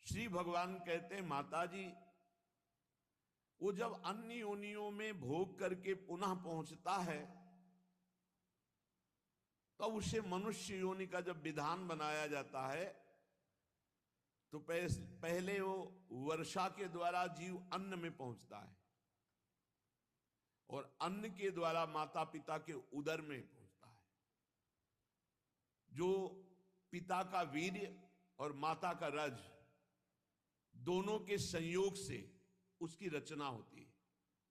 श्री भगवान कहते हैं माता जी, वो जब अन्य योनियों में भोग करके पुनः पहुंचता है तो उसे मनुष्य योनि का जब विधान बनाया जाता है तो पहले वो वर्षा के द्वारा जीव अन्न में पहुंचता है और अन्न के द्वारा माता पिता के उदर में पहुंचता है। जो पिता का वीर्य और माता का रज दोनों के संयोग से उसकी रचना होती है।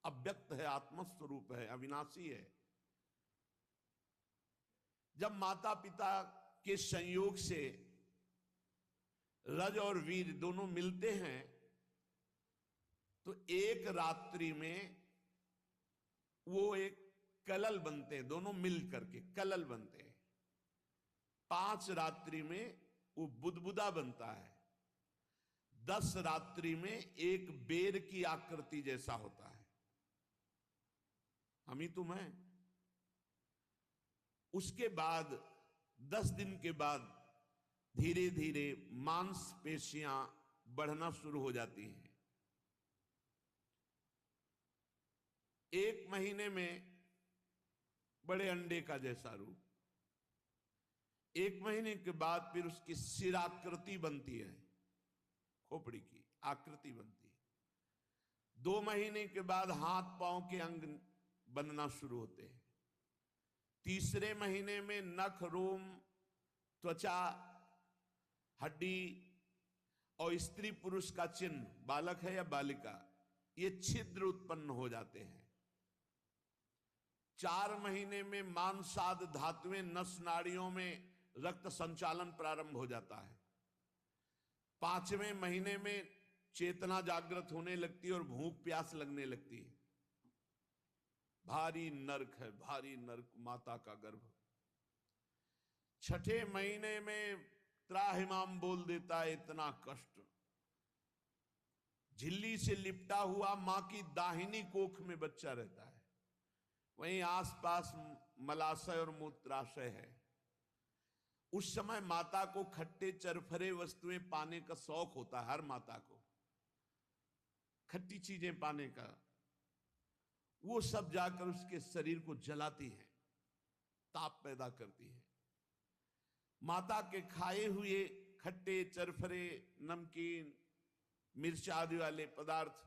अव्यक्त है, आत्मस्वरूप है, अविनाशी है। जब माता पिता के संयोग से रज और वीर दोनों मिलते हैं तो एक रात्रि में वो एक कलल बनते हैं, दोनों मिल करके कलल बनते हैं। 5 रात्रि में वो बुदबुदा बनता है। 10 रात्रि में एक बेर की आकृति जैसा होता है। हम ही तुम हैं। उसके बाद 10 दिन के बाद धीरे धीरे मांसपेशियां बढ़ना शुरू हो जाती हैं। 1 महीने में बड़े अंडे का जैसा रूप। 1 महीने के बाद फिर उसकी सिराकृति बनती है, खोपड़ी की आकृति बनती है। 2 महीने के बाद हाथ पांव के अंग बनना शुरू होते हैं। 3रे महीने में नख, रोम, त्वचा, हड्डी और स्त्री पुरुष का चिन्ह, बालक है या बालिका, ये छिद्र उत्पन्न हो जाते हैं। 4 महीने में मांसाद धातुएं नस नाड़ियों में रक्त संचालन प्रारंभ हो जाता है। 5वें महीने में चेतना जागृत होने लगती है और भूख प्यास लगने लगती है। भारी नरक है, भारी नरक माता का गर्भ। 6ठे महीने में त्राहिमाम बोल देता है, इतना कष्ट। झिल्ली से लिपटा हुआ मां की दाहिनी कोख में बच्चा रहता है, वहीं आसपास मलाशय और मूत्राशय है। उस समय माता को खट्टे चरफरे वस्तुएं पाने का शौक होता है। हर माता को खट्टी चीजें पाने का, वो सब जाकर उसके शरीर को जलाती है, ताप पैदा करती है। माता के खाए हुए खट्टे चरफरे, नमकीन, मिर्च आदि वाले पदार्थ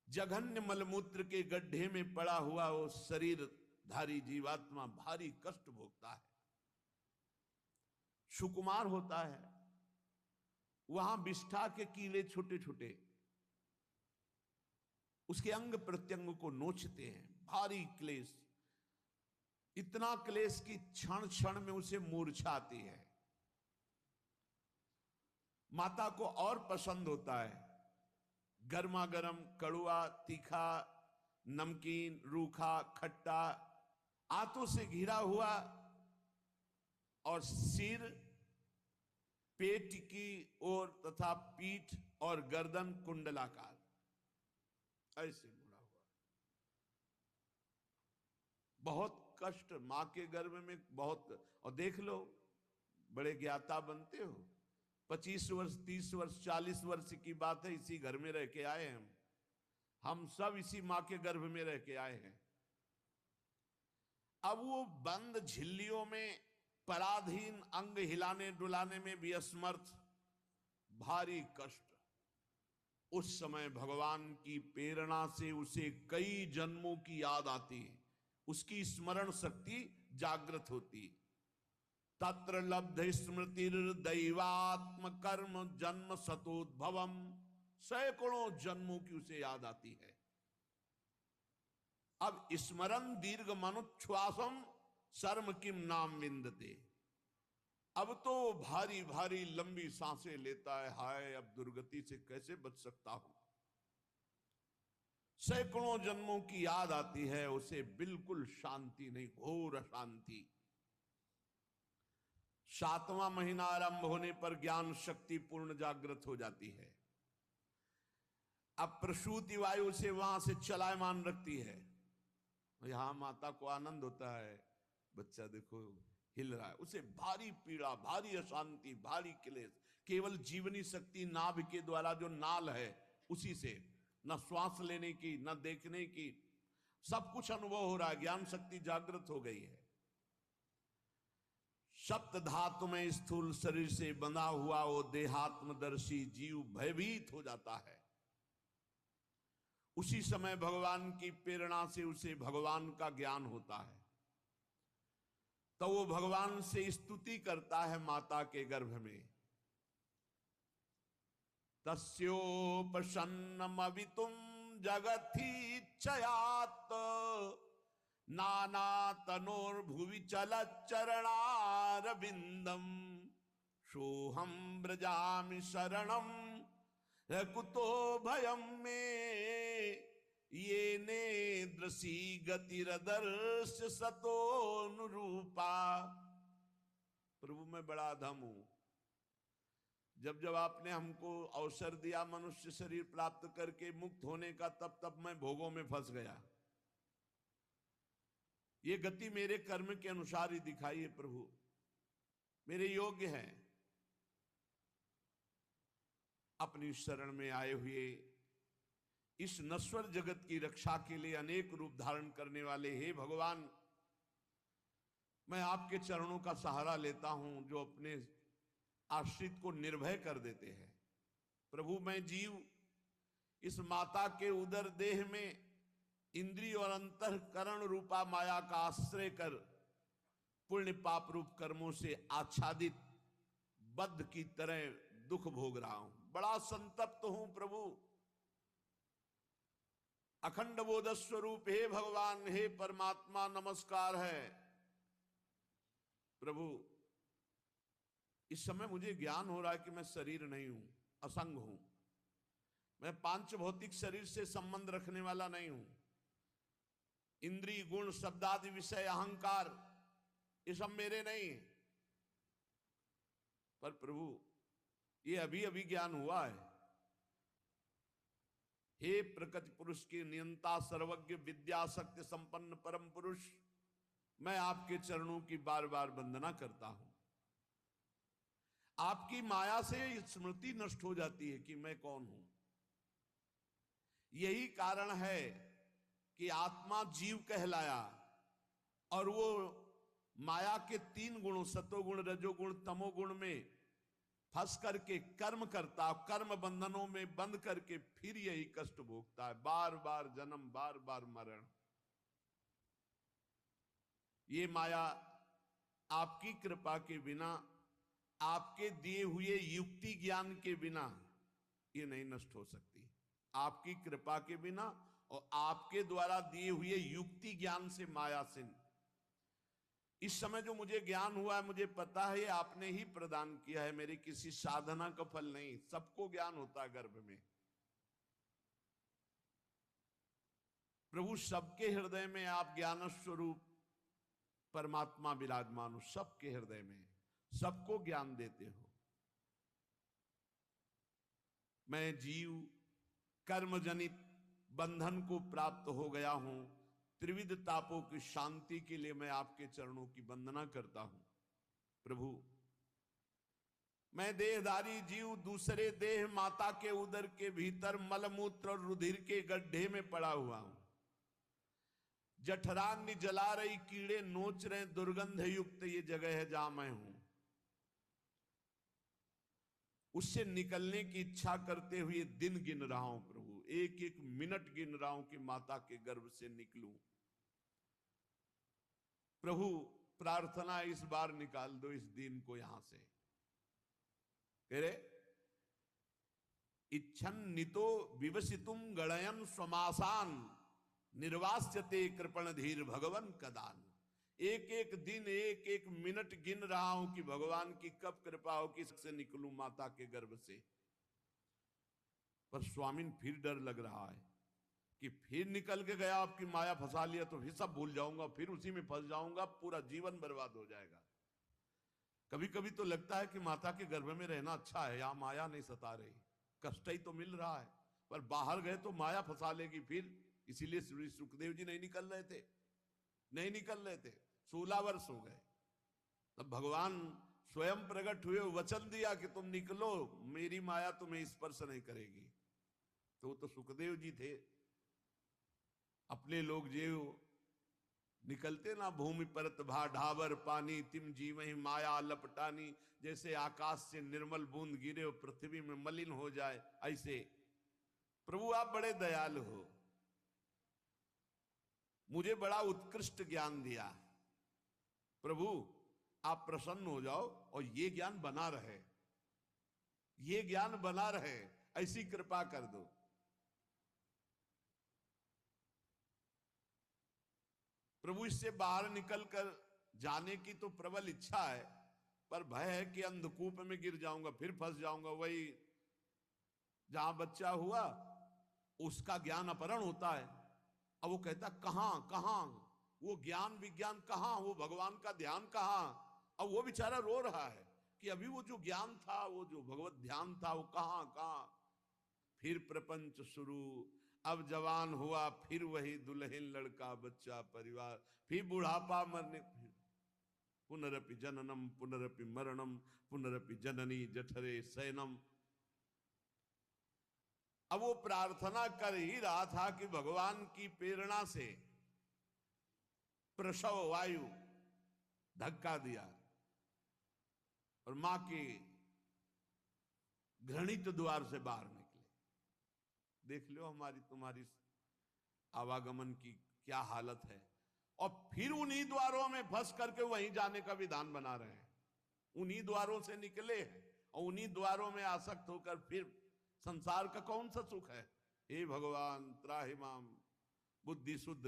जघन्य मलमूत्र के गड्ढे में पड़ा हुआ वो शरीरधारी जीवात्मा भारी कष्ट भोगता है। सुकुमार होता है, वहां विष्ठा के कीड़े छोटे छोटे उसके अंग प्रत्यंग को नोचते हैं। भारी क्लेश, इतना क्लेश कि क्षण क्षण में उसे मूर्छा आती है। माता को और पसंद होता है गर्मा गर्म, कड़ुआ, तीखा, नमकीन, रूखा, खट्टा, आंतों से घिरा हुआ और सिर, पेट की ओर तथा पीठ और गर्दन कुंडलाकार, ऐसे मुड़ा हुआ। बहुत कष्ट मां के गर्भ में, बहुत। और देख लो, बड़े ज्ञाता बनते हो। 25 वर्ष, 30 वर्ष, 40 वर्ष की बात है, इसी घर में रह के आए हैं हम सब इसी मां के गर्भ में रह के आए हैं। अब वो बंद झिल्लियों में पराधीन, अंग हिलाने डुलाने में भी असमर्थ, भारी कष्ट। उस समय भगवान की प्रेरणा से उसे कई जन्मों की याद आती है, उसकी स्मरण शक्ति जागृत होती। तत्र लब्ध स्मृतिर दैवात्म कर्म जन्म सतोद्भवम, सैकड़ों जन्मों की उसे याद आती है। अब स्मरण दीर्घ मनुच्छ्वासम शर्म किम नाम विंदते, अब तो भारी भारी लंबी सांसें लेता है। हाय, अब दुर्गति से कैसे बच सकता हूं। सैकड़ों जन्मों की याद आती है उसे, बिल्कुल शांति नहीं, घोर अशांति। 7वां महीना आरंभ होने पर ज्ञान शक्ति पूर्ण जागृत हो जाती है। अब प्रसूति वायु से वहां से चलायमान रखती है। यहां माता को आनंद होता है, बच्चा देखो हिल रहा है। उसे भारी पीड़ा, भारी अशांति, भारी क्लेश, केवल जीवनी शक्ति नाभ के द्वारा जो नाल है उसी से, न श्वास लेने की न देखने की, सब कुछ अनुभव हो रहा है, ज्ञान शक्ति जागृत हो गई है। सप्त धातु में स्थूल शरीर से बंधा हुआ वो देहात्मदर्शी जीव भयभीत हो जाता है। उसी समय भगवान की प्रेरणा से उसे भगवान का ज्ञान होता है, तो वो भगवान से स्तुति करता है माता के गर्भ में। तस्योपसन्नमवितुम जगति चयात नाना तनोर्भुवि चलच्चरणारविंदम सोहम ब्रजामि शरणम कुतो भयम में ये नेद्रसी गतिरदर्श सतोनुरूपा। प्रभु मैं बड़ा अधम हूं, जब जब आपने हमको अवसर दिया मनुष्य शरीर प्राप्त करके मुक्त होने का, तब तब मैं भोगों में फंस गया। ये गति मेरे कर्म के अनुसार ही दिखाई है प्रभु, मेरे योग्य है। अपनी शरण में आए हुए इस नश्वर जगत की रक्षा के लिए अनेक रूप धारण करने वाले हे भगवान, मैं आपके चरणों का सहारा लेता हूं जो अपने आश्रित को निर्भय कर देते हैं। प्रभु मैं जीव इस माता के उदर देह में इंद्रिय और अंतःकरण रूपा माया का आश्रय कर पुण्य पाप रूप कर्मों से आच्छादित बद्ध की तरह दुख भोग रहा हूं, बड़ा संतप्त हूं प्रभु। अखंड बोध स्वरूप हे भगवान, हे परमात्मा नमस्कार है। प्रभु इस समय मुझे ज्ञान हो रहा है कि मैं शरीर नहीं हूं, असंग हूं, मैं पांच भौतिक शरीर से संबंध रखने वाला नहीं हूं। इंद्रिय गुण शब्दादि विषय अहंकार ये सब मेरे नहीं। पर प्रभु ये अभी अभी ज्ञान हुआ है। हे प्रकृति पुरुष के नियंता सर्वज्ञ विद्याशक्ति संपन्न परम पुरुष, मैं आपके चरणों की बार बार वंदना करता हूं। आपकी माया से स्मृति नष्ट हो जाती है कि मैं कौन हूं। यही कारण है कि आत्मा जीव कहलाया और वो माया के तीन गुणों सतोगुण रजोगुण तमोगुण में फंस करके कर्म करता, कर्म बंधनों में बंद करके फिर यही कष्ट भोगता है, बार बार जन्म बार बार मरण। ये माया आपकी कृपा के बिना, आपके दिए हुए युक्ति ज्ञान के बिना ये नहीं नष्ट हो सकती। आपकी कृपा के बिना और आपके द्वारा दिए हुए युक्ति ज्ञान से माया से इस समय जो मुझे ज्ञान हुआ है, मुझे पता है आपने ही प्रदान किया है, मेरी किसी साधना का फल नहीं। सबको ज्ञान होता है गर्भ में। प्रभु सबके हृदय में आप ज्ञान स्वरूप परमात्मा विराजमान हो, सबके हृदय में सबको ज्ञान देते हो। मैं जीव कर्म जनित बंधन को प्राप्त हो गया हूं। त्रिविध तापों की शांति के लिए मैं आपके चरणों की वंदना करता हूं। प्रभु मैं देहधारी जीव दूसरे देह माता के उदर के भीतर मलमूत्र और रुधिर के गड्ढे में पड़ा हुआ हूं। जठराग्नि जला रही, कीड़े नोच रहे, दुर्गंध युक्त ये जगह है जहां मैं हूं। उससे निकलने की इच्छा करते हुए दिन गिन रहा हूं प्रभु, एक एक मिनट गिन रहा हूं कि माता के गर्भ से निकलूं। प्रभु प्रार्थना इस बार निकाल दो इस दिन को यहां से। कह रहे इच्छन नितो विवसितुम गणयन स्वमासान निर्वास्यते कृपण धीर भगवन कदान। एक एक दिन एक एक मिनट गिन रहा हूं कि भगवान की कब कृपा हो कि इससे निकलूं माता के गर्भ से। पर स्वामी फिर डर लग रहा है कि फिर निकल के गया, आपकी माया फंसा लिया तो फिर सब भूल जाऊंगा, फिर उसी में फंस जाऊंगा, पूरा जीवन बर्बाद हो जाएगा। कभी कभी तो लगता है कि माता के गर्भ में रहना अच्छा है, यहां माया नहीं सता रही, कष्ट ही तो मिल रहा है। पर बाहर गए तो माया फंसा लेगी फिर। इसीलिए श्री सुखदेव जी नहीं निकल रहे थे। 16 वर्ष हो गए। तब भगवान स्वयं प्रकट हुए, वचन दिया कि तुम निकलो, मेरी माया तुम्हें स्पर्श नहीं करेगी। तो वो तो सुखदेव जी थे, अपने लोग जेव निकलते ना, भूमि परत भा ढाबर पानी, तिम जीवहि माया लपटानी। जैसे आकाश से निर्मल बूंद गिरे और पृथ्वी में मलिन हो जाए, ऐसे प्रभु आप बड़े दयालु हो, मुझे बड़ा उत्कृष्ट ज्ञान दिया, प्रभु आप प्रसन्न हो जाओ और ये ज्ञान बना रहे, ये ज्ञान बना रहे, ऐसी कृपा कर दो। प्रभु इससे बाहर निकलकर जाने की तो प्रबल इच्छा है, पर भय है कि अंधकूप में गिर जाऊंगा, फिर फंस जाऊंगा, वही जहां बच्चा हुआ उसका ज्ञान अपहरण होता है। अब वो कहता कहां कहां वो ज्ञान विज्ञान, कहां वो भगवान का ध्यान कहां। अब वो बेचारा रो रहा है कि अभी वो जो ज्ञान था, वो जो भगवत ध्यान था, वो कहां कहां। फिर प्रपंच शुरू, अब जवान हुआ, फिर वही दुल्हन लड़का बच्चा परिवार, फिर बुढ़ापा मरने, फिर पुनरपि जननम पुनरपि मरणम पुनरपि जननी जठरे शयनम। अब वो प्रार्थना कर ही रहा था कि भगवान की प्रेरणा से प्रसव वायु धक्का दिया और मां के घृणित द्वार से बाहर निकले। देख लो हमारी तुम्हारी आवागमन की क्या हालत है। और फिर उन्हीं द्वारों में फंस करके वहीं जाने का विधान बना रहे हैं। उन्हीं द्वारों से निकले हैं और उन्हीं द्वारों में आसक्त होकर फिर संसार का कौन सा सुख है। हे भगवान त्राहि माम, बुद्धि शुद्ध